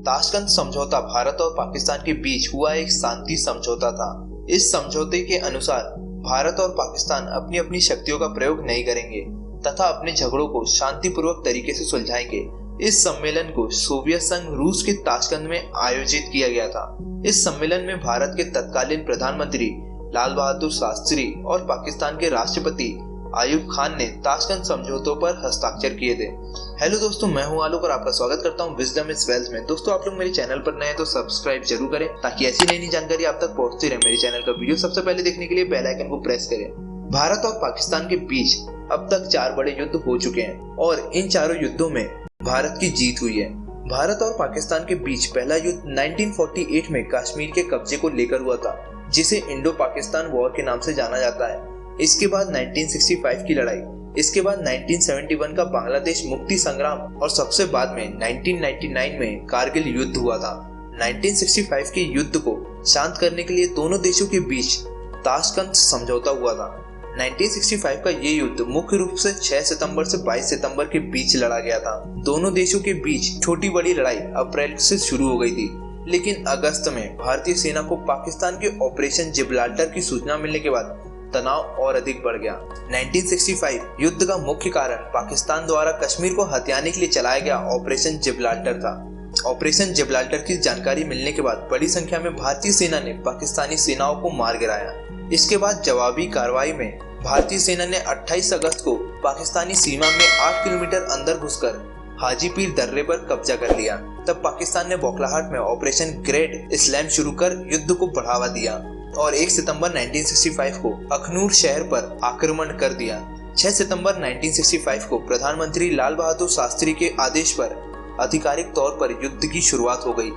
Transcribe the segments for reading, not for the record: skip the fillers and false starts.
Tashkent समझौता भारत और पाकिस्तान के बीच हुआ एक शांति समझौता था। इस समझौते के अनुसार भारत और पाकिस्तान अपनी अपनी शक्तियों का प्रयोग नहीं करेंगे तथा अपने झगड़ों को शांतिपूर्वक तरीके से सुलझाएंगे। इस सम्मेलन को सोवियत संघ रूस के ताशकंद में आयोजित किया गया था। इस सम्मेलन में भारत के तत्कालीन प्रधानमंत्री लाल बहादुर शास्त्री और पाकिस्तान के राष्ट्रपति आयूब खान ने ताशकंद समझौतों पर हस्ताक्षर किए थे। हेलो दोस्तों, मैं हूं आलोक और आपका स्वागत करता हूं विजडम इज वेल्थ में। दोस्तों, आप लोग मेरे चैनल पर नए हैं तो सब्सक्राइब जरूर करें ताकि ऐसी नई जानकारी आप तक पहुंचती रहे। मेरे चैनल का वीडियो सबसे पहले देखने के लिए बेल आइकन को प्रेस करें। भारत और पाकिस्तान के बीच अब तक 4 बड़े युद्ध हो चुके हैं और इन चारों युद्धों में भारत की जीत हुई है। भारत और पाकिस्तान के बीच पहला युद्ध 1948 में कश्मीर के कब्जे को लेकर हुआ था, जिसे इंडो पाकिस्तान वॉर के नाम से जाना जाता है। इसके बाद 1965 की लड़ाई, इसके बाद 1971 का बांग्लादेश मुक्ति संग्राम और सबसे बाद में 1999 में कारगिल युद्ध हुआ था। 1965 के युद्ध को शांत करने के लिए दोनों देशों के बीच ताशकंद समझौता हुआ था। 1965 का ये युद्ध मुख्य रूप से 6 सितंबर से 22 सितंबर के बीच लड़ा गया था। दोनों देशों के बीच छोटी बड़ी लड़ाई अप्रैल से शुरू हो गई थी, लेकिन अगस्त में भारतीय सेना को पाकिस्तान के ऑपरेशन जिब्राल्टर की सूचना मिलने के बाद तनाव और अधिक बढ़ गया। 1965 युद्ध का मुख्य कारण पाकिस्तान द्वारा कश्मीर को हथियाने के लिए चलाया गया ऑपरेशन जिब्राल्टर था। ऑपरेशन जिब्राल्टर की जानकारी मिलने के बाद बड़ी संख्या में भारतीय सेना ने पाकिस्तानी सेनाओं को मार गिराया। इसके बाद जवाबी कार्रवाई में भारतीय सेना ने 28 अगस्त को पाकिस्तानी सीमा में 8 किलोमीटर अंदर घुसकर हाजीपीर दर्रे पर कब्जा कर लिया। तब पाकिस्तान ने बौखलाहट में ऑपरेशन ग्रेट इस्लाम शुरू कर युद्ध को बढ़ावा दिया और 1 सितंबर 1965 को अखनूर शहर पर आक्रमण कर दिया। 6 सितंबर 1965 को प्रधानमंत्री लाल बहादुर शास्त्री के आदेश पर आधिकारिक तौर पर युद्ध की शुरुआत हो गई।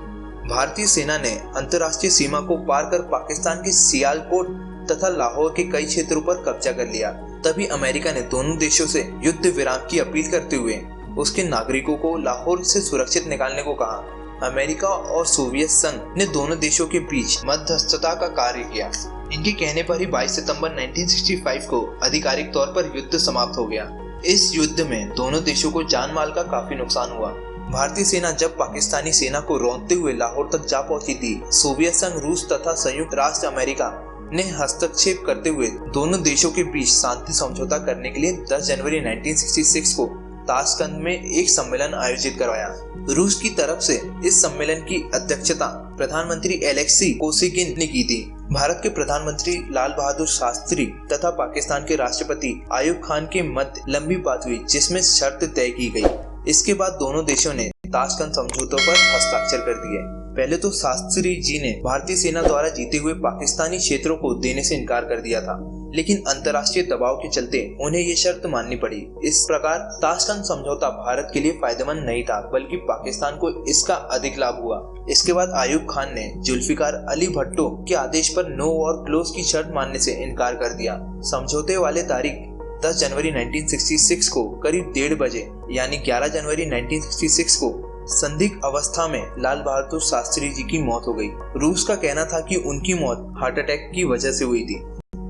भारतीय सेना ने अंतर्राष्ट्रीय सीमा को पार कर पाकिस्तान के सियालकोट तथा लाहौर के कई क्षेत्रों पर कब्जा कर लिया। तभी अमेरिका ने दोनों देशों से युद्ध विराम की अपील करते हुए उसके नागरिकों को लाहौर से सुरक्षित निकालने को कहा। अमेरिका और सोवियत संघ ने दोनों देशों के बीच मध्यस्थता का कार्य किया। इनके कहने पर ही 22 सितंबर 1965 को आधिकारिक तौर पर युद्ध समाप्त हो गया। इस युद्ध में दोनों देशों को जान माल का काफी नुकसान हुआ। भारतीय सेना जब पाकिस्तानी सेना को रौंदते हुए लाहौर तक जा पहुंची थी, सोवियत संघ, रूस तथा संयुक्त राष्ट्र अमेरिका ने हस्तक्षेप करते हुए दोनों देशों के बीच शांति समझौता करने के लिए 10 जनवरी 1966 को ताशकंद में एक सम्मेलन आयोजित करवाया। रूस की तरफ से इस सम्मेलन की अध्यक्षता प्रधानमंत्री एलेक्सी कोसिगिन ने की थी। भारत के प्रधानमंत्री लाल बहादुर शास्त्री तथा पाकिस्तान के राष्ट्रपति आयूब खान के मध्य लंबी बात हुई, जिसमें शर्त तय की गई। इसके बाद दोनों देशों ने ताशकंद समझौतों पर हस्ताक्षर कर दिए। पहले तो शास्त्री जी ने भारतीय सेना द्वारा जीते हुए पाकिस्तानी क्षेत्रों को देने से इनकार कर दिया था, लेकिन अंतर्राष्ट्रीय दबाव के चलते उन्हें ये शर्त माननी पड़ी। इस प्रकार ताशकंद समझौता भारत के लिए फायदेमंद नहीं था, बल्कि पाकिस्तान को इसका अधिक लाभ हुआ। इसके बाद आयूब खान ने जुल्फिकार अली भुट्टो के आदेश पर नो वॉर क्लोज की शर्त मानने से इनकार कर दिया। समझौते वाले तारीख 10 जनवरी 1966 को करीब 1:30 बजे यानी 11 जनवरी 1966 को संदिग्ध अवस्था में लाल बहादुर शास्त्री जी की मौत हो गई। रूस का कहना था कि उनकी मौत हार्ट अटैक की वजह से हुई थी।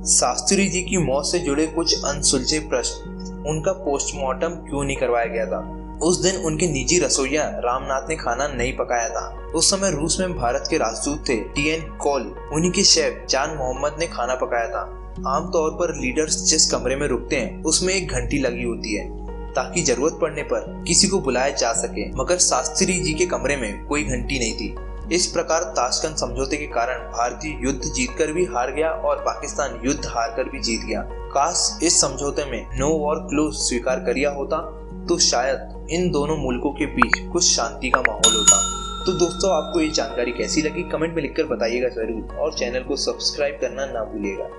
शास्त्री जी की मौत से जुड़े कुछ अनसुलझे प्रश्न, उनका पोस्टमार्टम क्यों नहीं करवाया गया था। उस दिन उनके निजी रसोइया रामनाथ ने खाना नहीं पकाया था। उस समय रूस में भारत के राजदूत थे टी.एन. कॉल, उन्हीं के शेफ जान मोहम्मद ने खाना पकाया था। आमतौर पर लीडर्स जिस कमरे में रुकते हैं उसमें एक घंटी लगी होती है ताकि जरूरत पड़ने पर किसी को बुलाया जा सके, मगर शास्त्री जी के कमरे में कोई घंटी नहीं थी। इस प्रकार ताशकंद समझौते के कारण भारतीय युद्ध जीतकर भी हार गया और पाकिस्तान युद्ध हारकर भी जीत गया। काश इस समझौते में नो वॉर क्लोज स्वीकार किया होता तो शायद इन दोनों मुल्कों के बीच कुछ शांति का माहौल होता। तो दोस्तों, आपको ये जानकारी कैसी लगी कमेंट में लिखकर बताइएगा जरूर और चैनल को सब्सक्राइब करना ना भूलिएगा।